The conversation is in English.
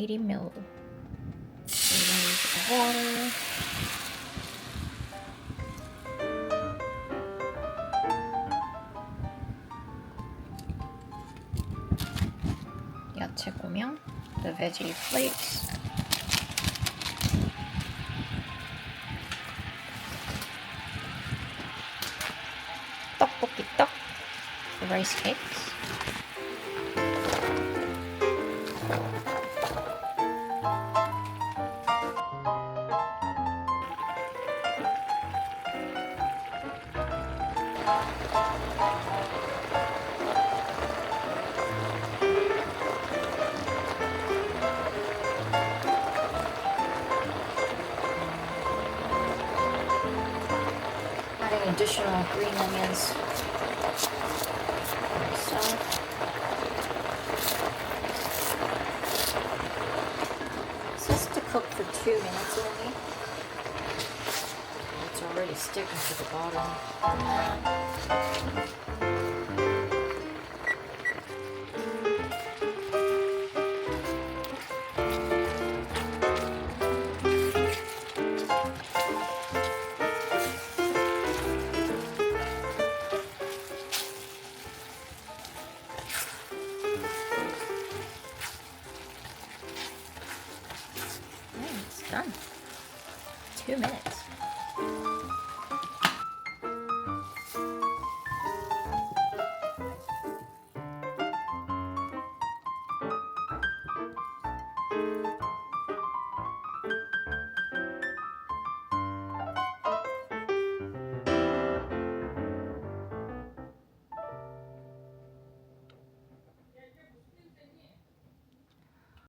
180 ml. Water. 야채 고명, the veggie flakes. tteokbokki 떡, the rice cakes. Adding additional green onions. This has to cook for 2 minutes only. It's already sticking to the bottom. It's done. 2 minutes.